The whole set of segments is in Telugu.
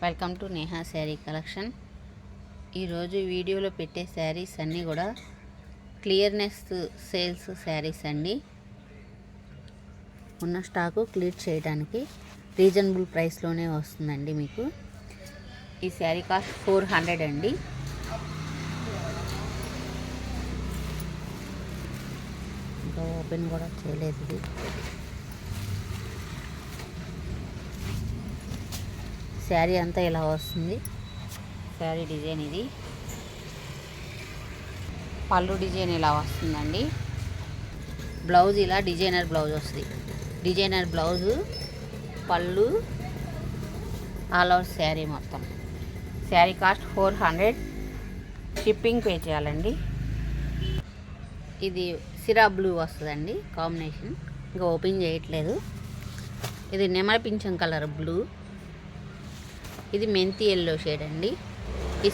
Welcome to Neha sari collection. ఈరోజు వీడియోలో పెట్టే శారీస్ అన్నీ కూడా క్లియర్నెస్ సేల్స్ శారీస్ అండి. ఉన్న స్టాకు క్లియర్ చేయడానికి రీజనబుల్ ప్రైస్లోనే వస్తుందండి. మీకు ఈ శారీ కాస్ట్ 400 అండి. ఇంకా ఓపెన్ కూడా చేయలేదు ఇది. శారీ అంతా ఇలా వస్తుంది. శారీ డిజైన్ ఇది. పళ్ళు డిజైన్ ఇలా వస్తుందండి. బ్లౌజ్ ఇలా డిజైనర్ బ్లౌజ్ వస్తుంది. డిజైనర్ బ్లౌజు, పళ్ళు, ఆల్ ఓవర్ శారీ మొత్తం. శారీ కాస్ట్ 400. షిప్పింగ్ పే చేయాలండి. ఇది సిరా బ్లూ వస్తుందండి కాంబినేషన్. ఇంకా ఓపెన్ చేయట్లేదు. ఇది నెమలి పింఛం కలర్ బ్లూ. ఇది మెంతి ఎల్లో షేడ్ అండి. ఈ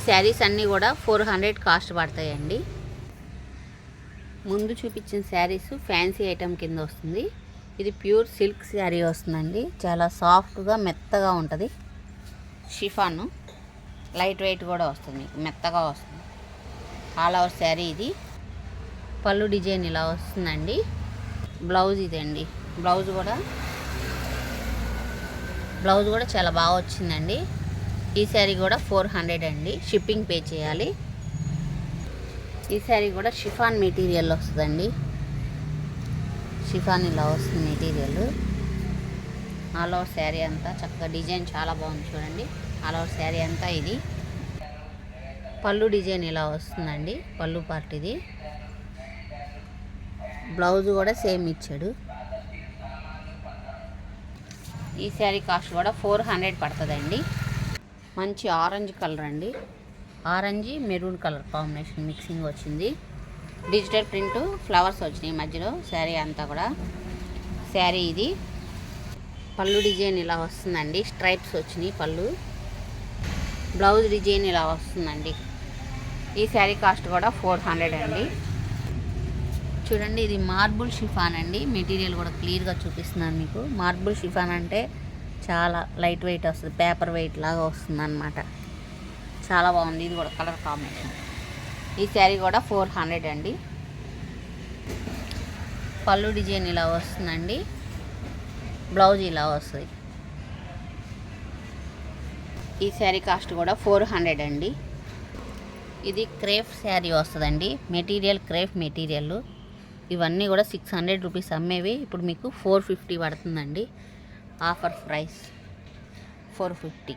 శారీస్ అన్నీ కూడా 400 కాస్ట్ పడతాయండి. ముందు చూపించిన శారీస్ ఫ్యాన్సీ ఐటమ్ కింద వస్తుంది. ఇది ప్యూర్ సిల్క్ శారీ వస్తుందండి. చాలా సాఫ్ట్గా మెత్తగా ఉంటుంది. షిఫాను లైట్ వెయిట్ కూడా వస్తుంది, మెత్తగా వస్తుంది. ఆల్ ఓవర్ శారీ ఇది. పళ్ళు డిజైన్ ఇలా వస్తుందండి. బ్లౌజ్ ఇదండి. బ్లౌజ్ కూడా చాలా బాగా వచ్చిందండి. ఈ శారీ కూడా 400 అండి. షిప్పింగ్ పే చేయాలి. ఈ శారీ కూడా షిఫాన్ మెటీరియల్ వస్తుందండి. షిఫాన్ ఇలా వస్తుంది మెటీరియల్. ఆల్ ఓవర్ శారీ అంతా చక్కగా డిజైన్ చాలా బాగుంది చూడండి. ఆల్ ఓవర్ శారీ అంతా ఇది. పళ్ళు డిజైన్ ఇలా వస్తుందండి. పళ్ళు పార్ట్ ఇది. బ్లౌజ్ కూడా సేమ్ ఇచ్చాడు. ఈ శారీ కాస్ట్ కూడా 400 పడుతుందండి. మంచి ఆరెంజ్ కలర్ అండి. Orange maroon colour combination mixing వచ్చింది. డిజిటల్ ప్రింట్ ఫ్లవర్స్ వచ్చినాయి మధ్యలో శారీ అంతా కూడా. శారీ ఇది. పళ్ళు డిజైన్ ఇలా వస్తుందండి. స్ట్రైప్స్ వచ్చినాయి పళ్ళు. బ్లౌజ్ డిజైన్ ఇలా వస్తుందండి. ఈ శారీ కాస్ట్ కూడా 400 అండి. చూడండి, ఇది మార్బుల్ షిఫాన్ అండి. మెటీరియల్ కూడా క్లియర్గా చూపిస్తున్నాను మీకు. మార్బుల్ షిఫాన్ అంటే చాలా లైట్ వెయిట్ వస్తుంది, పేపర్ వెయిట్ లాగా వస్తుంది అన్నమాట. చాలా బాగుంది. ఇది కూడా కలర్ కాంబినేషన్. ఈ శారీ కూడా 400 అండి. పళ్ళు డిజైన్ ఇలా వస్తుందండి. బ్లౌజ్ ఇలా వస్తుంది. ఈ శారీ కాస్ట్ కూడా 400 అండి. ఇది క్రేప్ శారీ వస్తుందండి. Material crepe material. ఇవన్నీ కూడా 600 రూపీస్ అమ్మేవి. ఇప్పుడు మీకు 450 పడుతుందండి. Offer price 450.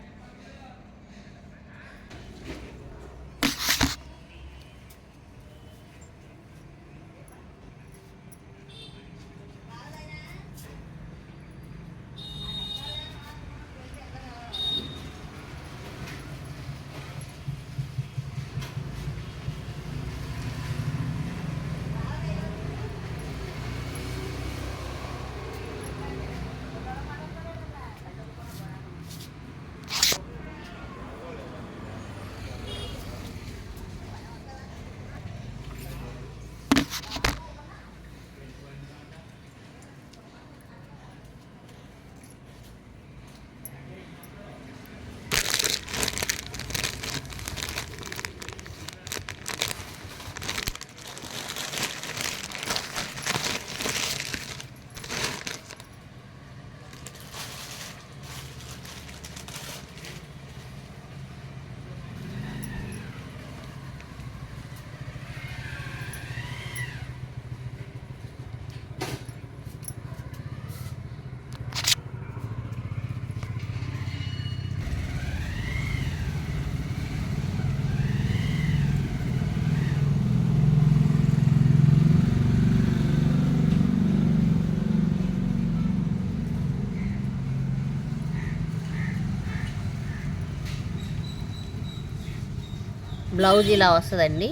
బ్లౌజ్ ఇలా వస్తుందండి.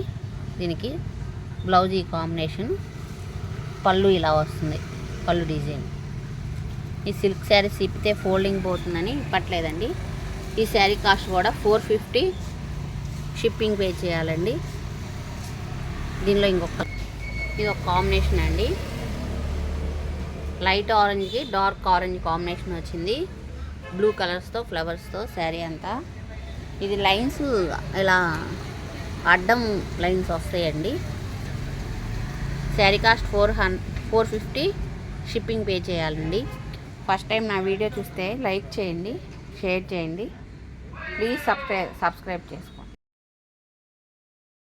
దీనికి బ్లౌజ్ ఈ కాంబినేషన్. పళ్ళు ఇలా వస్తుంది. పళ్ళు డిజైన్. ఈ సిల్క్ శారీ సిప్పితే ఫోల్డింగ్ పోతుందని పట్టలేదండి. ఈ శారీ కాస్ట్ కూడా 450. షిప్పింగ్ పే చేయాలండి. దీనిలో ఇది ఒక కాంబినేషన్ అండి. లైట్ ఆరెంజ్కి డార్క్ ఆరెంజ్ కాంబినేషన్ వచ్చింది. బ్లూ కలర్స్తో ఫ్లవర్స్తో శారీ అంతా. ఇది లైన్స్ ఇలా అడ్డం లైన్స్ వస్తాయండి. శారీ కాస్ట్ 450. షిప్పింగ్ పే చేయాలండి. ఫస్ట్ టైం నా వీడియో చూస్తే లైక్ చేయండి, షేర్ చేయండి, ప్లీజ్ సబ్స్క్రైబ్ చేసుకోండి.